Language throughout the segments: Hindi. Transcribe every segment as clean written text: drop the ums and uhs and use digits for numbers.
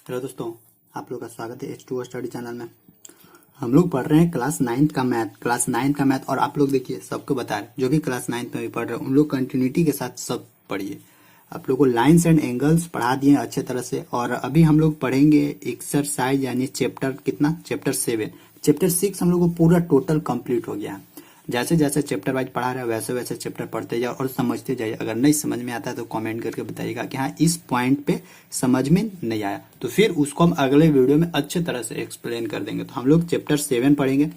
हेलो दोस्तों, आप लोग का स्वागत है H2O स्टडी चैनल में। हम लोग पढ़ रहे हैं क्लास नाइन्थ का मैथ और आप लोग देखिए सबको बता रहे हैं, जो भी क्लास नाइन्थ में भी पढ़ रहे हैं उन लोग कंटिन्यूटी के साथ सब पढ़िए। आप लोग को लाइन्स एंड एंगल्स पढ़ा दिए अच्छे तरह से और अभी हम लोग पढ़ेंगे एक्सरसाइज यानी चैप्टर 7। चैप्टर 6 हम लोग को पूरा टोटल कंप्लीट हो गया है। जैसे जैसे चैप्टर वाइज पढ़ा रहे हैं वैसे वैसे चैप्टर पढ़ते जाओ और समझते जाइए। अगर नहीं समझ में आता है तो कमेंट करके बताइएगा कि हाँ इस पॉइंट पे समझ में नहीं आया, तो फिर उसको हम अगले वीडियो में अच्छे तरह से एक्सप्लेन कर देंगे। तो हम लोग चैप्टर 7 पढ़ेंगे।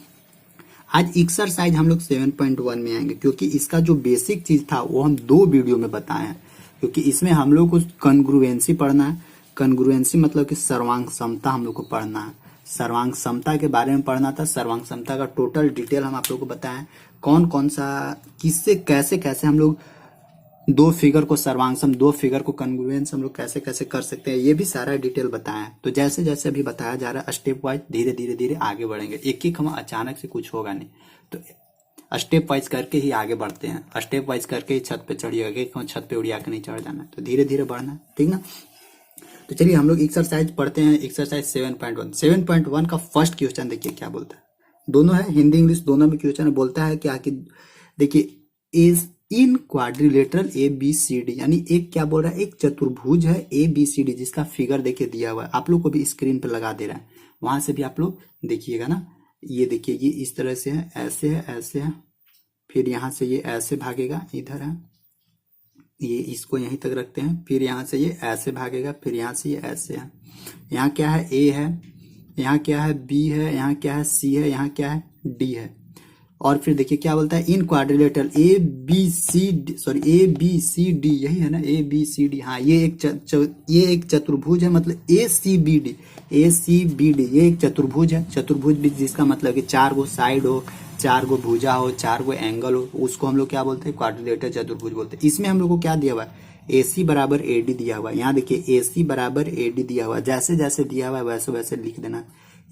आज एक्सरसाइज हम लोग 7.1 में आएंगे क्योंकि इसका जो बेसिक चीज था वो हम 2 वीडियो में बताए हैं, क्योंकि इसमें हम लोग को कन्ग्रुएंसी पढ़ना है। कन्ग्रुएंसी मतलब कि सर्वांग समता हम लोग को पढ़ना है। सर्वांग समता के बारे में पढ़ना था। सर्वांग समता का टोटल डिटेल हम आप लोग को बताएं, कौन कौन सा किससे कैसे कैसे हम लोग दो फिगर को सर्वांगसम, 2 फिगर को कन्ग्रुएंस हम लोग कैसे कैसे कर सकते हैं, ये भी सारा डिटेल बताया है। तो जैसे जैसे अभी बताया जा रहा है स्टेप वाइज धीरे धीरे धीरे आगे बढ़ेंगे। एक एक हम अचानक से कुछ होगा नहीं, तो स्टेप वाइज करके ही आगे बढ़ते हैं। स्टेप वाइज करके ही छत पे चढ़िएगा, एक छत पे उड़िया के नहीं चढ़ जाना, तो धीरे धीरे बढ़ना है, ठीक ना। तो चलिए हम लोग एक्सरसाइज पढ़ते हैं। एक्सरसाइज 7.1 का फर्स्ट क्वेश्चन देखिए क्या बोलता है। दोनों है, हिंदी इंग्लिश दोनों में क्वेश्चन बोलता है क्या कि देखिए इज इन क्वाड्रिलेटरल ABCD, यानी एक क्या बोल रहा है, एक चतुर्भुज है ABCD जिसका फिगर देखिए दिया हुआ है। आप लोग को भी स्क्रीन पर लगा दे रहा है, वहां से भी आप लोग देखिएगा ना। ये देखिए ये इस तरह से है, ऐसे है, ऐसे है, फिर यहाँ से ये ऐसे भागेगा, इधर है, ये इसको यहीं तक रखते हैं, फिर यहाँ से ये ऐसे भागेगा, फिर यहाँ से ये ऐसे है। यहाँ क्या है, A है, यहाँ क्या है, B है, यहाँ क्या है, C है, यहाँ क्या है, D है। और फिर देखिए क्या बोलता है, इन क्वाड्रिलेटरल ABCD, यही है ना ABCD। हाँ ये एक चतुर्भुज है, मतलब ACBD, ये एक चतुर्भुज है। चतुर्भुज भी जिसका मतलब कि 4 गो साइड हो, 4 गो भुजा हो, 4 गो एंगल हो, उसको हम लोग क्या बोलते हैं, क्वाड्रिलेटरल चतुर्भुज बोलते हैं। इसमें हम लोग को क्या दिया हुआ है, AC बराबर AD दिया हुआ है। यहाँ देखिए AC बराबर AD दिया हुआ है, जैसे जैसे दिया हुआ है वैसे वैसे लिख देना।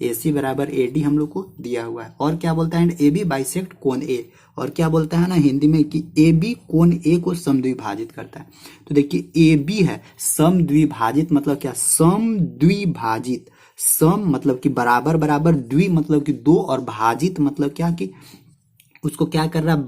AC बराबर AD हम लोग को दिया हुआ है। और क्या बोलता है, AB बाइसेक्ट कोण A, और क्या बोलता है ना हिंदी में कि AB कोण A को समद्विभाजित करता है। तो देखिए AB है समद्विभाजित, मतलब क्या, समद्विभाजित। सम मतलब कि बराबर बराबर, द्वि मतलब कि 2, और भाजित मतलब क्या कि उसको क्या कर रहा है,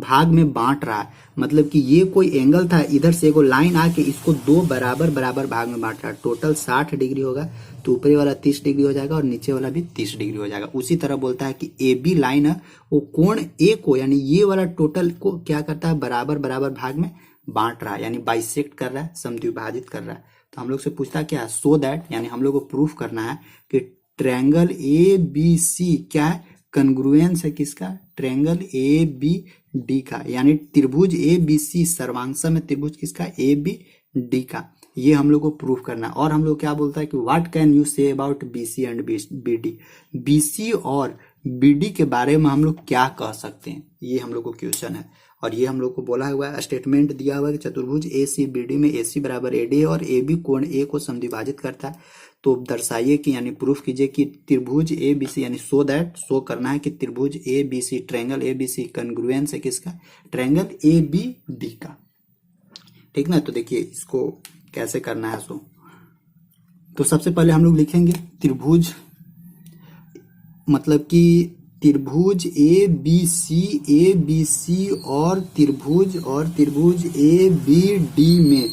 भाग में बांट रहा है। मतलब कि ये कोई एंगल था, इधर से एगो लाइन आके इसको 2 बराबर बराबर भाग में बांट रहा है। टोटल 60 डिग्री होगा, तो ऊपरी वाला 30 डिग्री हो जाएगा और नीचे वाला भी 30 डिग्री हो जाएगा। उसी तरह बोलता है कि AB लाइन है, वो कोण A को, यानी ये वाला टोटल को क्या करता है, बराबर बराबर भाग में बांट रहा है, यानी बाइसेक्ट कर रहा है, समद्विभाजित कर रहा है। तो हम लोग से पूछता क्या है, सो दैट, यानी हम लोग को प्रूफ करना है कि ट्रायंगल ABC क्या है, कन्ग्रुएंस है किसका, ट्रायंगल ABD का, यानी त्रिभुज ABC सर्वांगसम है त्रिभुज किसका, ABD का। ये हम लोग को प्रूफ करना है। और हम लोग क्या बोलता है कि what can you say about BC and BD, BC और BD के बारे में हम लोग क्या कह सकते हैं, ये हम लोग को क्वेश्चन है। और ये हम लोग को बोला हुआ है, स्टेटमेंट दिया हुआ है कि चतुर्भुज ACBD में AC बराबर AD है और AB कोण A को समद्विभाजित करता है। तो दर्शाइए कि, यानी प्रूफ कीजिए कि त्रिभुज ABC, यानी शो करना है कि त्रिभुज ABC, ट्रायंगल ABC कन्ग्रुएंस है किसका, ट्रायंगल ABD का, ठीक ना। तो देखिए इसको कैसे करना है। तो सबसे पहले हम लोग लिखेंगे त्रिभुज, मतलब कि त्रिभुज ABC और त्रिभुज ABD में,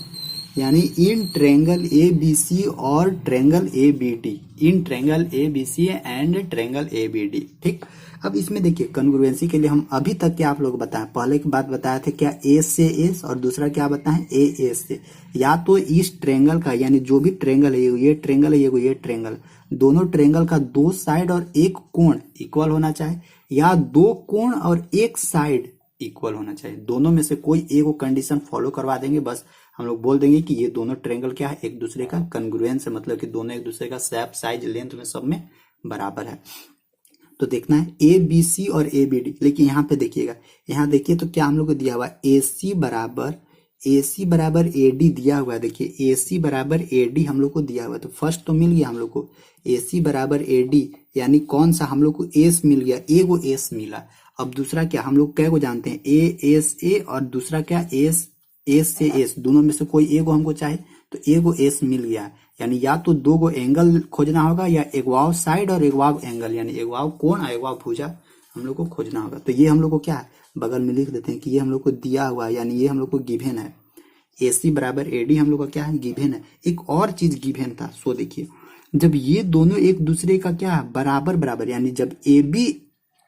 यानी इन ट्रायंगल ABC और triangle ABD, in triangle ABC and triangle ABD, ठीक। अब इसमें देखिए कन्ग्रुएंसी के लिए हम अभी तक क्या आप लोग बताएं, पहले की बात बताया थे क्या, A से S, और दूसरा क्या बताएं, AA से। या तो इस ट्रायंगल का, यानी जो भी ट्रायंगल है, ये ट्रायंगल है, ये ट्रायंगल, दोनों ट्रायंगल का 2 साइड और एक कोण इक्वल होना चाहिए, या 2 कोण और एक साइड इक्वल होना चाहिए। दोनों में से कोई एक कंडीशन फॉलो करवा देंगे, बस हम लोग बोल देंगे कि ये दोनों ट्रायंगल क्या है, एक दूसरे का कन्ग्रुएंस है, मतलब कि दोनों एक दूसरे का शेप, साइज, लेंथ में सब में बराबर है। तो देखना है ABC और ABD, लेकिन यहाँ पे देखिएगा, यहाँ देखिए तो क्या हम लोग को दिया हुआ है, AC बराबर AD दिया हुआ है। देखिए AC बराबर AD हम लोग को दिया हुआ है, तो फर्स्ट तो मिल गया हम लोग को AC बराबर AD, यानी कौन सा हम लोग को S मिल गया, एगो S मिला। अब दूसरा क्या, हम लोग क्या को जानते हैं, ASA, और दूसरा क्या S से S, दोनों में से कोई एगो हमको चाहिए, तो एगो S मिल गया, यानी या तो दो गो एंगल खोजना होगा या एक वाव साइड और एक वाव एंगल, यानी एक वाव कोण और एक वाव भुजा हम लोग को खोजना होगा। तो ये हम लोग को क्या है, बगल में लिख देते हैं कि ये हम लोग को दिया हुआ है, यानी ये हम लोग को गिवन है। AC बराबर AD हम लोग का क्या है, गिवन है। एक और चीज गिवन था, सो देखिए जब ये दोनों एक दूसरे का क्या है, बराबर बराबर, यानी जब AB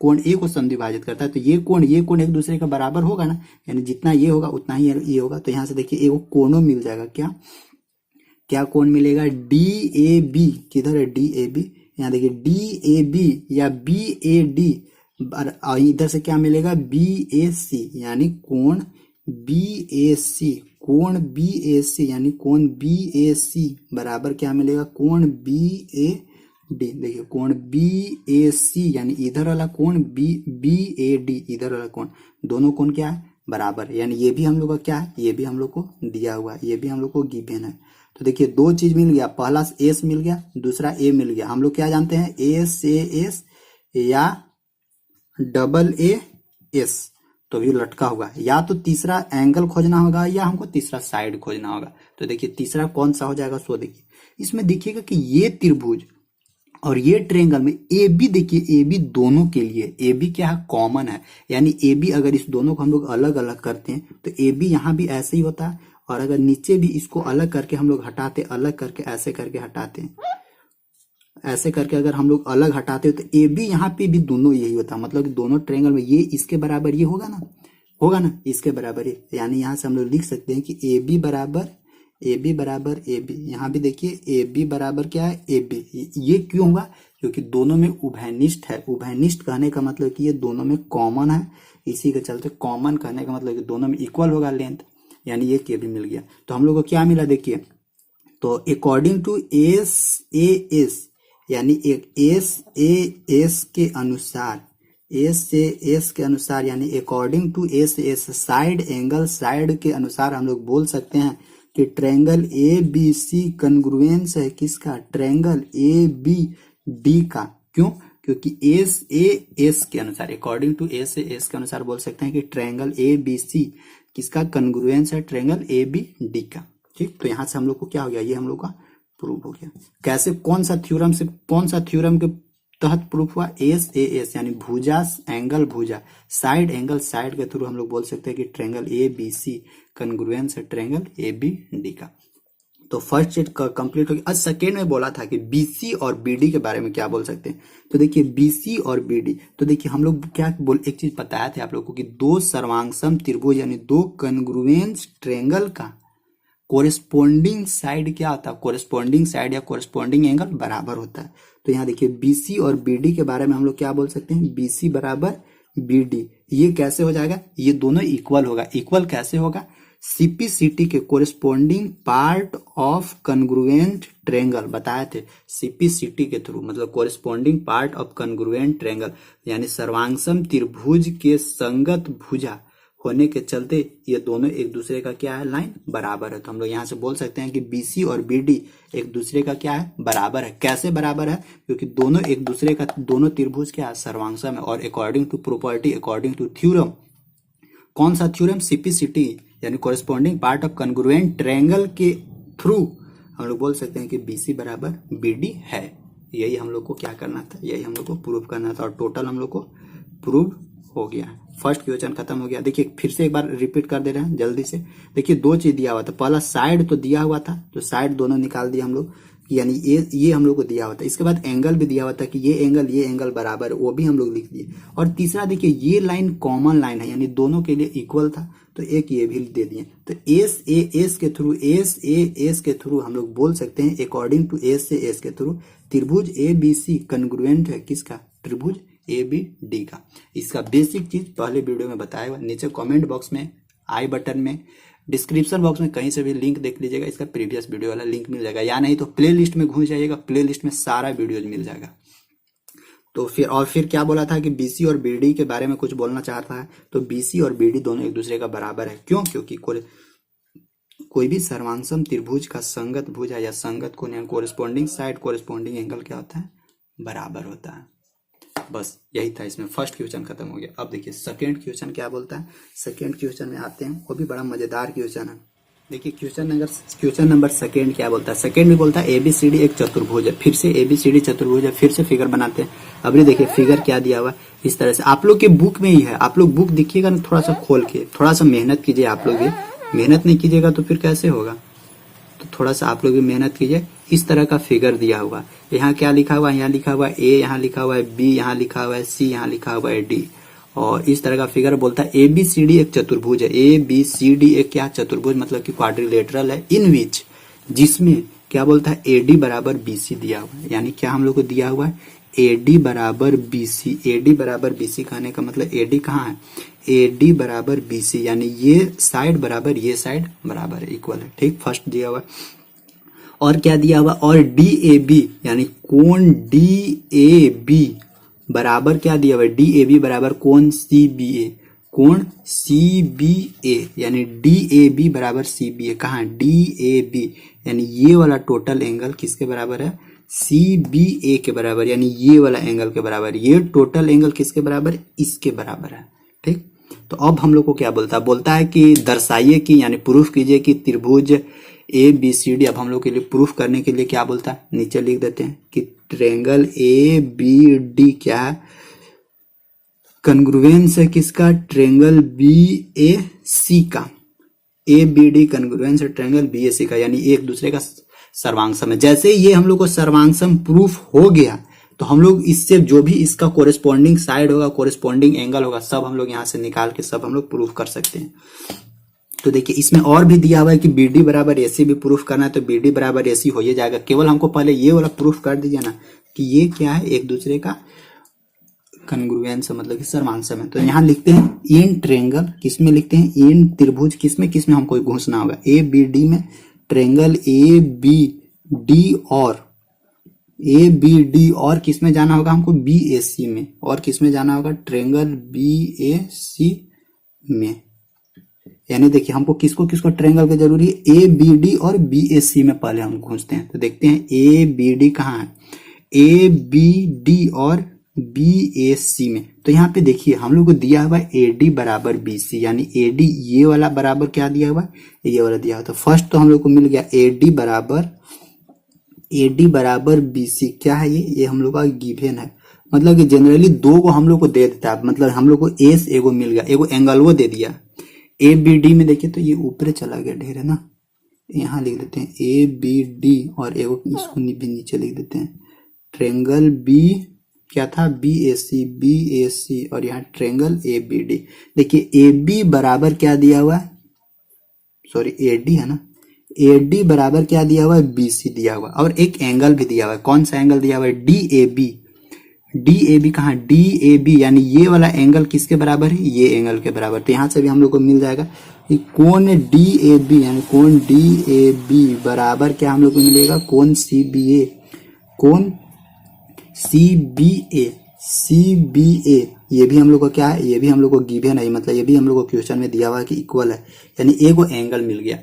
कोण A को समद्विभाजित करता है तो ये कोण एक दूसरे का बराबर होगा ना, यानी जितना ये होगा उतना ही ये होगा। तो यहाँ से देखिए एक कोणों मिल जाएगा, क्या क्या कोण मिलेगा, DAB, किधर है DAB, यहाँ देखिए DAB या BAD, और इधर से क्या मिलेगा BAC, यानी कोण BAC, कोण BAC यानी कोण BAC बराबर क्या मिलेगा, कोण BAD। देखिए कोण BAC यानी इधर वाला कोण BAD, इधर वाला कोण, दोनों कोण क्या है, बराबर, यानी ये भी हम लोग का क्या है, ये भी हम लोग को दिया हुआ है, ये भी हम लोग को गिवन है। तो देखिए दो चीज मिल गया, पहला S मिल गया, दूसरा A मिल गया। हम लोग क्या जानते हैं, SAS या AA, तो भी लटका हुआ, या तो तीसरा एंगल खोजना होगा या हमको तीसरा साइड खोजना होगा। तो देखिए तीसरा कौन सा हो जाएगा, सो देखिए इसमें देखिएगा कि ये त्रिभुज और ये ट्रायंगल में AB, देखिए AB दोनों के लिए AB क्या है, कॉमन है, यानी AB अगर इस दोनों को हम लोग अलग अलग करते हैं तो AB यहाँ भी ऐसे ही होता है, और अगर नीचे भी इसको अलग करके हम लोग हटाते, अलग करके ऐसे करके हटाते हैं, ऐसे करके अगर हम लोग अलग हटाते हो तो AB यहाँ पे भी दोनों यही होता है, मतलब कि दोनों ट्रायंगल में ये इसके बराबर ये होगा ना, होगा ना, इसके बराबर ये, यानी यहाँ से हम लोग लिख सकते हैं कि AB बराबर AB, यहाँ भी देखिए AB बराबर क्या है, AB। ये क्यों होगा, क्योंकि दोनों में उभयनिष्ठ है। उभयनिष्ठ कहने का मतलब कि ये दोनों में कॉमन है, इसी के चलते कॉमन कहने का मतलब कि दोनों में इक्वल होगा लेंथ, यानी ये KB मिल गया। तो हम लोग को क्या मिला देखिए, तो अकॉर्डिंग टू SAS, यानी एक SAS के अनुसार, SAS के अनुसार, यानी according to SAS side angle side के अनुसार हम लोग बोल सकते हैं कि ट्रायंगल ABC कन्ग्रुएंस है किसका, ट्रायंगल ABD का। क्यों, क्योंकि SAS के अनुसार, अकॉर्डिंग टू SAS के अनुसार बोल सकते हैं कि ट्रायंगल ABC किसका कन्ग्रुएंस है, ट्रायंगल ABD का। ठीक, तो यहां से हम लोग को क्या हो गया, ये हम लोग का प्रूव हो गया। कैसे, कौन सा थ्योरम से, कौन सा थ्योरम के तहत प्रूफ हुआ, SAS यानी भुजा एंगल भुजा, साइड एंगल साइड के थ्रू हम लोग बोल सकते हैं कि ट्रायंगल ABC कन्ग्रुएंस है ट्रायंगल ABD का। तो फर्स्ट सेट कंप्लीट हो गया। आज सेकेंड में बोला था कि BC और BD के बारे में क्या बोल सकते हैं। तो देखिए BC और BD, तो देखिए हम लोग क्या बोल, एक चीज बताया था आप लोग को कि दो सर्वांगसम त्रिभुज यानी दो कन्ग्रुएंस ट्रायंगल का कोरेस्पोंडिंग साइड क्या होता है, कोरेस्पोंडिंग साइड या कोरेस्पोंडिंग एंगल बराबर होता है। तो यहाँ देखिए BC और BD के बारे में हम लोग क्या बोल सकते हैं, BC बराबर BD, ये कैसे हो जाएगा, ये दोनों इक्वल होगा। इक्वल कैसे होगा, CPCT के corresponding part of congruent triangle बताए थे, CPCT के थ्रू, मतलब corresponding part of congruent triangle, यानी सर्वांगसम त्रिभुज के संगत भुजा होने के चलते ये दोनों एक दूसरे का क्या है, लाइन बराबर है। तो हम लोग यहाँ से बोल सकते हैं कि BC और BD एक दूसरे का क्या है, बराबर है। कैसे बराबर है, क्योंकि दोनों एक दूसरे का, दोनों त्रिभुज क्या है, सर्वांगसम है। और according to property, according to theorem, कौन सा थ्योरम, CPCT यानी corresponding part of congruent triangle के थ्रू हम लोग बोल सकते हैं कि BC बराबर BD है। यही हम लोग को क्या करना था, यही हम लोग को प्रूव करना था, और टोटल हम लोग को प्रूव हो गया। फर्स्ट क्वेश्चन खत्म हो गया। देखिए फिर से एक बार रिपीट कर दे रहे हैं जल्दी से। देखिए दो चीज दिया हुआ था, पहला साइड तो दिया हुआ था, तो साइड दोनों निकाल दिया हम लोग, यानी ये हम लोग को दिया हुआ था। इसके बाद एंगल भी दिया हुआ था कि ये एंगल बराबर, वो भी हम लोग लिख दिए। और तीसरा देखिए ये लाइन कॉमन लाइन है, यानी दोनों के लिए इक्वल था, तो एक ये भी दे दिए। तो SAS के थ्रू हम लोग बोल सकते हैं, अकॉर्डिंग टू SAS के थ्रू त्रिभुज ABC कन्ग्रुएंट है किसका, त्रिभुज ABD का। इसका बेसिक चीज पहले वीडियो में बताया हुआ, नीचे कमेंट बॉक्स में, आई बटन में, डिस्क्रिप्शन बॉक्स में कहीं से भी लिंक देख लीजिएगा, इसका प्रीवियस वीडियो वाला लिंक मिल जाएगा, या नहीं तो प्ले लिस्ट में घुस जाइएगा, प्ले लिस्ट में सारा वीडियोज मिल जाएगा। तो फिर क्या बोला था कि BC और BD के बारे में कुछ बोलना चाहता है, तो BC और BD दोनों एक दूसरे का बराबर है। क्यों, क्योंकि कोई भी सर्वांगसम त्रिभुज का संगत भुजा या संगत कोण या कोरेस्पोंडिंग साइड कोरेस्पोंडिंग एंगल क्या होता है, बराबर होता है। बस यही था, इसमें फर्स्ट क्वेश्चन खत्म हो गया। अब देखिए सेकंड क्वेश्चन क्या बोलता है। सेकंड क्वेश्चन में आते हैं, वो भी बड़ा मजेदार क्वेश्चन है। देखिए क्वेश्चन नंबर सेकेंड क्या बोलता है। सेकेंड में बोलता है ABCD एक चतुर्भुज है। फिर से ABCD चतुर्भुज है, फिर से फिगर बनाते हैं। अब ये देखिए फिगर क्या दिया हुआ है इस तरह से, आप लोग के बुक में ही है। आप लोग बुक देखिएगा ना थोड़ा सा खोल के, थोड़ा सा मेहनत कीजिए। आप लोग भी मेहनत नहीं कीजिएगा तो फिर कैसे होगा, तो थोड़ा सा आप लोग भी मेहनत कीजिए। इस तरह का फिगर दिया हुआ है। यहाँ क्या लिखा हुआ है, यहाँ लिखा हुआ है A, यहाँ लिखा हुआ है B, यहाँ लिखा हुआ है C, यहाँ लिखा हुआ है D। और इस तरह का फिगर बोलता है ABCD एक चतुर्भुज है। ABCD एक क्या चतुर्भुज, मतलब कि क्वाड्रिलेटरल है। इन विच, जिसमें क्या बोलता है AD बराबर BC दिया हुआ है। यानी क्या हम लोग को दिया हुआ है AD बराबर BC। AD बराबर BC कहने का मतलब AD कहाँ है, AD बराबर BC, यानी ये साइड बराबर ये साइड बराबर है, इक्वल है। ठीक, फर्स्ट दिया हुआ। और क्या दिया हुआ, और DAB यानी कोण DAB बराबर क्या दिया हुआ है, DAB बराबर कोण CBA, कोण CBA, यानी DAB बराबर CBA। कहाँ, DAB यानी ये वाला टोटल एंगल किसके बराबर है, CBA के बराबर, यानी ये वाला एंगल के बराबर। ये टोटल एंगल किसके बराबर, इसके बराबर है। ठीक, तो अब हम लोग को क्या बोलता है कि दर्शाइए कि, यानी प्रूफ कीजिए कि त्रिभुज ABCD। अब हम लोग के लिए प्रूफ करने के लिए क्या बोलता है, नीचे लिख देते हैं कि ट्रेंगल ABD क्या है, कन्ग्रुएंस है किसका, ट्रेंगल BAC का। ABD कन्ग्रुएंस है ट्रेंगल BAC का, यानी एक दूसरे का सर्वांगसम है। जैसे ये हम लोग को सर्वांगसम प्रूफ हो गया तो हम लोग इससे जो भी इसका कोरेस्पॉन्डिंग साइड होगा, कोरेस्पॉन्डिंग एंगल होगा, सब हम लोग यहाँ से निकाल के सब हम लोग प्रूफ कर सकते हैं। तो देखिए इसमें और भी दिया हुआ है कि BD बराबर AC भी प्रूफ करना है, तो BD बराबर AC हो ही जाएगा। केवल हमको पहले ये वाला प्रूफ कर दीजिए ना कि ये क्या है, एक दूसरे का कन्ग्रुएंस, मतलब कि सर्वांगसम है। तो यहाँ लिखते हैं इन ट्रेंगल, किसमें लिखते हैं, इन त्रिभुज, किसमें किसमें हमको घुसना होगा, ABD में, ट्रेंगल ABD और ABD, और किसमें जाना होगा हमको, BAC में, और किसमें जाना होगा, ट्रेंगल BAC में। यानी देखिए हमको किसको किसको ट्रेंगल की जरूरी है, ABD और BAC में पहले हम घुसते हैं। तो देखते हैं ABD कहाँ है, ABD और BAC में। तो यहाँ पे देखिए हम लोग को दिया हुआ है AD बराबर BC, यानी AD ये वाला बराबर क्या दिया हुआ है, ये वाला दिया हुआ। तो फर्स्ट तो हम लोग को मिल गया AD बराबर BC। क्या है ये हम लोग का गिवन है, मतलब कि जनरली दो को हम लोग को दे देता है, मतलब हम लोग को एस एगो मिल गया, एगो एंगल वो दे दिया। ABD में देखिए तो ये ऊपर चला गया ढेर है ना, यहाँ लिख देते हैं ABD और एगो इसको भी नीचे लिख देते हैं ट्रेंगल B क्या था, BAC और यहाँ ट्रेंगल ABD। देखिए AB बराबर क्या दिया हुआ है, सॉरी AD है ना, AD बराबर क्या दिया हुआ है, BC दिया हुआ, और एक एंगल भी दिया हुआ है। कौन सा एंगल दिया हुआ है, DAB कहाँ, DAB यानी ये वाला एंगल किसके बराबर है, ये एंगल के बराबर। तो यहाँ से भी हम लोग को मिल जाएगा कि कोण DAB, यानी कोण DAB बराबर क्या हम लोग को मिलेगा, कोण CBA, कोण CBA ये भी हम लोग को क्या है, ये भी हम लोग को गिवन है, मतलब ये भी हम लोग को क्वेश्चन में दिया हुआ है कि इक्वल है, यानी एगो एंगल मिल गया।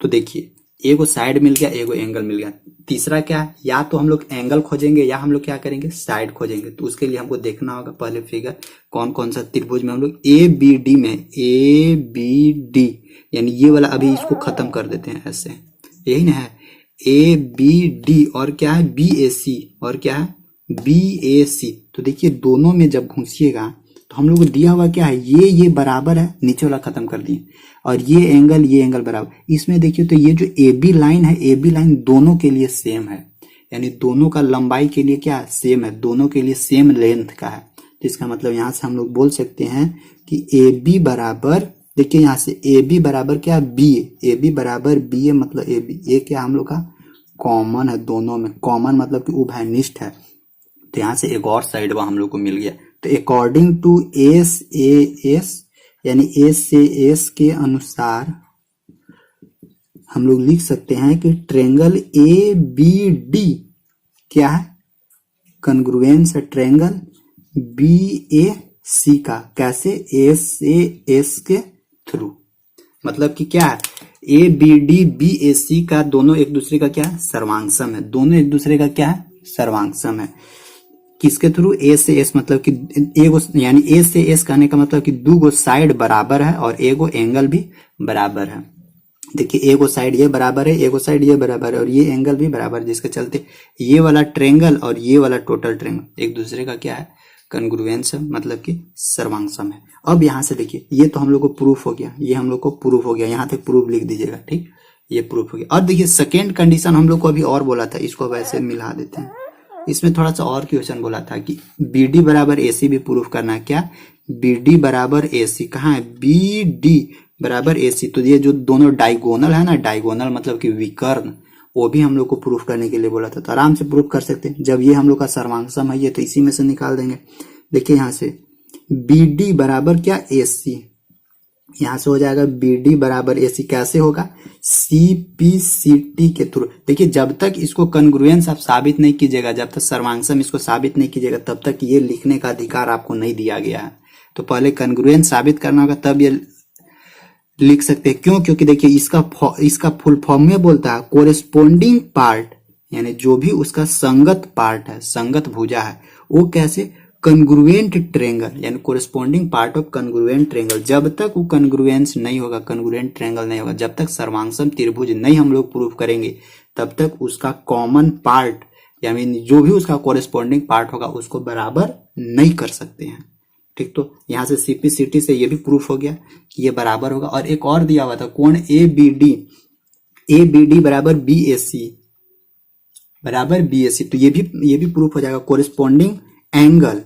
तो देखिए एगो साइड मिल गया, एगो एंगल मिल गया। तीसरा क्या है, या तो हम लोग एंगल खोजेंगे या हम लोग क्या करेंगे, साइड खोजेंगे। तो उसके लिए हमको देखना होगा पहले फिगर कौन कौन सा त्रिभुज में हम लोग ABD में, ABD यानी ये वाला, अभी इसको खत्म कर देते हैं ऐसे, यही ना है ABD, और क्या है BAC, और क्या है BAC। तो देखिए दोनों में जब घुसिएगा तो हम लोग को दिया हुआ क्या है, ये बराबर है, नीचे वाला खत्म कर दिए, और ये एंगल बराबर। इसमें देखिए तो ये जो AB लाइन है, AB लाइन दोनों के लिए सेम है, यानी दोनों का लंबाई के लिए क्या सेम है, दोनों के लिए सेम लेंथ का है। तो इसका मतलब यहाँ से हम लोग बोल सकते हैं कि AB बराबर, देखिए यहाँ से AB बराबर क्या BA, AB बराबर BA, मतलब AB ये क्या हम लोग का कॉमन है, दोनों में कॉमन मतलब कि उभयनिष्ठ है। तो यहाँ से एक और साइड वह हम लोग को मिल गया। तो अकॉर्डिंग टू SAS यानी SAS के अनुसार हम लोग लिख सकते हैं कि ट्रेंगल ABD क्या है, कन्ग्रुएंस है ट्रेंगल BAC का। कैसे, SAS के थ्रू, मतलब कि क्या है ABD BAC का दोनों एक दूसरे का क्या है, सर्वांगसम है। दोनों एक दूसरे का क्या है, सर्वांगसम है। किसके थ्रू, A से S, मतलब कि एगो, यानी A से S कहने का मतलब कि दो गो साइड बराबर है और एगो एंगल भी बराबर है। देखिए एक साइड ये बराबर है, एक साइड ये बराबर है और ये एंगल भी बराबर है, जिसके चलते ये वाला ट्रेंगल और ये वाला टोटल ट्रेंगल एक दूसरे का क्या है, कन्ग्रुएंस है, मतलब कि सर्वांगसम है। अब यहाँ से देखिए ये तो हम लोग को प्रूफ हो गया, ये हम लोग को प्रूफ हो गया, यहाँ तक प्रूफ लिख दीजिएगा, ठीक, ये प्रूफ हो गया। और देखिए सेकेंड कंडीशन हम लोग को अभी और बोला था, इसको वैसे मिला देते हैं, इसमें थोड़ा सा और क्वेश्चन बोला था कि बी डी बराबर ए सी भी प्रूफ करना है। क्या, बी डी बराबर ए सी, कहाँ है, बी डी बराबर ए सी, तो ये जो दोनों डायगोनल है ना, डायगोनल मतलब कि विकर्ण, वो भी हम लोग को प्रूफ करने के लिए बोला था, तो आराम से प्रूफ कर सकते हैं। जब ये हम लोग का सर्वांगसम है ये, तो इसी में से निकाल देंगे। देखिए यहाँ से बी डी बराबर क्या, ए सी, यहां से हो जाएगा बी डी बराबर ए सी, कैसे होगा, सी पी सी टी के थ्रू। देखिए जब तक इसको कन्ग्रुएंस आप साबित नहीं कीजिएगा, जब तक सर्वांगसम इसको साबित नहीं कीजिएगा, तब तक ये लिखने का अधिकार आपको नहीं दिया गया है। तो पहले कन्ग्रुएंस साबित करना होगा, तब ये लिख सकते हैं। क्यों, क्योंकि देखिए इसका फुल फॉर्म में बोलता है कोरेस्पोंडिंग पार्ट, यानी जो भी उसका संगत पार्ट है, संगत भुजा है, वो कैसे, कन्ग्रुएंट ट्रेंगल, यानी corresponding part of congruent triangle. जब तक वो कन्ग्रुएंस नहीं होगा, कन्ग्रुएंट ट्रेंगल नहीं होगा, जब तक सर्वांगसम त्रिभुज नहीं हम लोग प्रूफ करेंगे, तब तक उसका कॉमन पार्ट यानी जो भी उसका कोरेस्पोंडिंग पार्ट होगा उसको बराबर नहीं कर सकते हैं, ठीक। तो यहाँ से सीपीसीटी से ये भी प्रूफ हो गया कि ये बराबर होगा। और एक और दिया हुआ था कोण ए बी डी बराबर बी ए सी बराबर बी ए सी, तो ये भी प्रूफ हो जाएगा। कोरेस्पोंडिंग एंगल,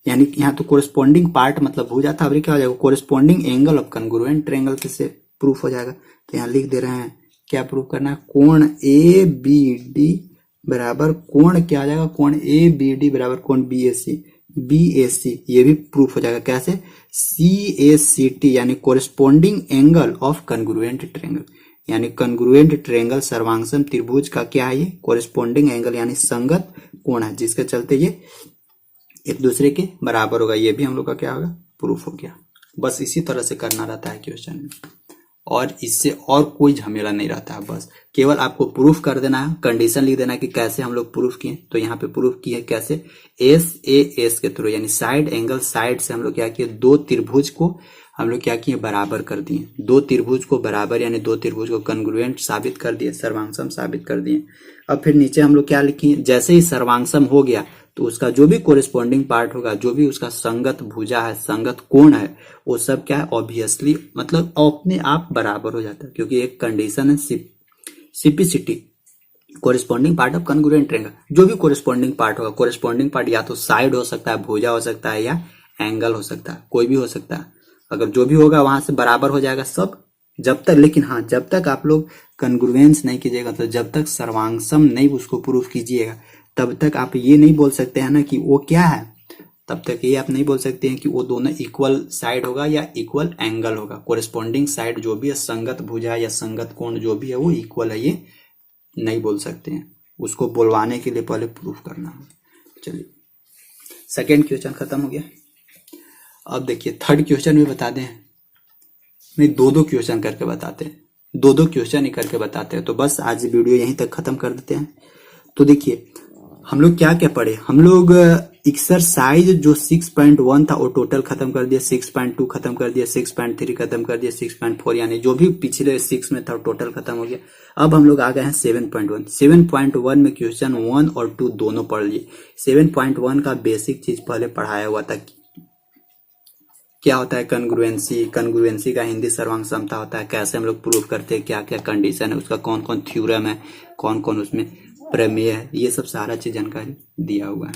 यानी यहाँ तो कोरेस्पोंडिंग पार्ट मतलब भुजा था, अब क्या हो जाएगा, corresponding angle of congruent triangle से प्रूफ हो जाएगा। तो यहाँ लिख दे रहे हैं, क्या प्रूफ करना है, कोण ए बी डी बराबर कोण क्या आ जाएगा, कोण ए बी डी बराबर कोण बी ए सी, ये भी प्रूफ हो जाएगा। कैसे, सी ए सी टी, यानी corresponding angle of congruent triangle, यानी कन्ग्रुएंट ट्रायंगल सर्वांगसम त्रिभुज का क्या है, ये कोरेस्पोंडिंग एंगल यानी संगत कोण है, जिसके चलते ये एक दूसरे के बराबर होगा। ये भी हम लोग का क्या होगा, प्रूफ हो गया। बस इसी तरह से करना रहता है क्वेश्चन में, और इससे और कोई झमेला नहीं रहता है। बस केवल आपको प्रूफ कर देना है, कंडीशन लिख देना है कि कैसे हम लोग प्रूफ किए। तो यहाँ पे प्रूफ किए कैसे, एस ए एस के थ्रू, यानी साइड एंगल साइड से हम लोग क्या किए, दो त्रिभुज को हम लोग क्या किए, बराबर कर दिए। दो त्रिभुज को बराबर यानी दो त्रिभुज को कन्ग्रुएंट साबित कर दिए, सर्वांगसम साबित कर दिए। अब फिर नीचे हम लोग क्या लिखिए, जैसे ही सर्वांगसम हो गया तो उसका जो भी कोरेस्पोंडिंग पार्ट होगा, जो भी उसका संगत भुजा है, संगत कोण है, वो सब क्या है, ऑब्वियसली मतलब अपने आप बराबर हो जाता है, क्योंकि एक कंडीशन है CPCT, corresponding part of congruent triangle. जो भी कोरेस्पोंडिंग पार्ट होगा, कोरेस्पोंडिंग पार्ट या तो साइड हो सकता है, भुजा हो सकता है, या एंगल हो सकता है, कोई भी हो सकता है। अगर जो भी होगा वहां से बराबर हो जाएगा सब, जब तक, लेकिन हाँ जब तक आप लोग कन्ग्रुएंस नहीं कीजिएगा, तो जब तक सर्वांगसम नहीं उसको प्रूफ कीजिएगा, तब तक आप ये नहीं बोल सकते हैं ना कि वो क्या है, तब तक ये आप नहीं बोल सकते हैं कि वो दोनों इक्वल साइड होगा या इक्वल एंगल होगा। कोरेस्पोंडिंग साइड जो भी है, संगत भुजा या संगत कोण जो भी है, वो इक्वल है, ये नहीं बोल सकते हैं। उसको बोलवाने के लिए पहले प्रूफ करना है। चलिए सेकेंड क्वेश्चन खत्म हो गया। अब देखिए थर्ड क्वेश्चन भी बता दें, नहीं दो क्वेश्चन करके बताते हैं, दो क्वेश्चन ही करके बताते हैं। तो बस आज वीडियो यहीं तक खत्म कर देते हैं। तो देखिए हम लोग क्या क्या पढ़े, हम लोग एक्सरसाइज जो 6.1 था वो टोटल खत्म कर दिया, 6.2 खत्म कर दिया, 6.3 खत्म कर दिया, 6.4 यानी जो भी पिछले 6 में था टोटल खत्म हो गया। अब हम लोग आ गए हैं 7.1। 7.1 में क्वेश्चन 1 और 2 दोनों पढ़ लिए। 7.1 का बेसिक चीज पहले पढ़ाया हुआ था, क्या होता है कन्ग्रुएंसी, कन्ग्रुएंसी का हिंदी सर्वांग समता होता है, कैसे हम लोग प्रूफ करते हैं, क्या क्या कंडीशन है उसका, कौन कौन थ्योरम है, कौन कौन उसमें प्रमेय है, ये सब सारा चीज जानकारी दिया हुआ है।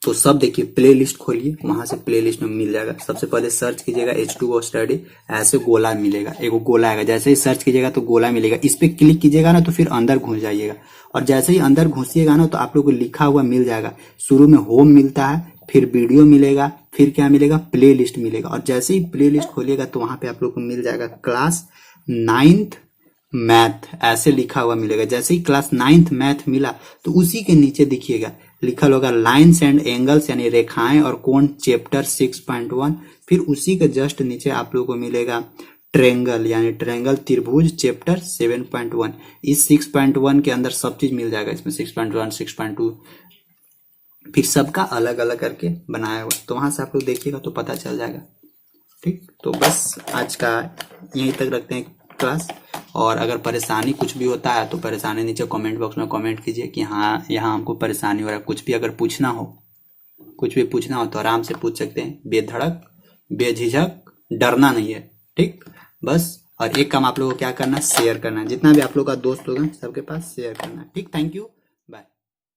तो सब देखिए प्लेलिस्ट खोलिए, वहां से प्लेलिस्ट में मिल जाएगा। सबसे पहले सर्च कीजिएगा H2O स्टडी, ऐसे गोला मिलेगा, एक गोला आएगा, जैसे ही सर्च कीजिएगा तो गोला मिलेगा, इस पे क्लिक कीजिएगा ना तो फिर अंदर घुस जाइएगा, और जैसे ही अंदर घुसिएगा ना तो आप लोग को लिखा हुआ मिल जाएगा। शुरू में होम मिलता है, फिर वीडियो मिलेगा, फिर क्या मिलेगा, प्ले लिस्ट मिलेगा, और जैसे ही प्ले लिस्ट खोलिएगा तो वहां पे आप लोग को मिल जाएगा क्लास 9th मैथ, ऐसे लिखा हुआ मिलेगा। जैसे ही क्लास 9th मैथ मिला तो उसी के नीचे देखिएगा लिखा होगा लाइन्स एंड एंगल्स यानी रेखाएं और कोण चैप्टर 6.1, फिर उसी के जस्ट नीचे आप लोगों को मिलेगा ट्रेंगल यानी ट्रेंगल त्रिभुज चैप्टर 7.1। इस 6.1 के अंदर सब चीज मिल जाएगा, इसमें 6.1 6.2 फिर सबका अलग अलग करके बनाया हुआ, तो वहां से आप लोग देखिएगा तो पता चल जाएगा। ठीक, तो बस आज का यहीं तक रखते हैं। क्लास। और अगर परेशानी कुछ भी होता है तो परेशानी नीचे कमेंट बॉक्स में कमेंट कीजिए कि हाँ यहाँ हमको परेशानी हो रहा है। कुछ भी अगर पूछना हो, कुछ भी पूछना हो तो आराम से पूछ सकते हैं, बेधड़क बेझिझक, डरना नहीं है। ठीक, बस। और एक काम आप लोगों को क्या करना है, शेयर करना है। जितना भी आप लोग का दोस्त होगा सबके पास शेयर करना है। ठीक, थैंक यू।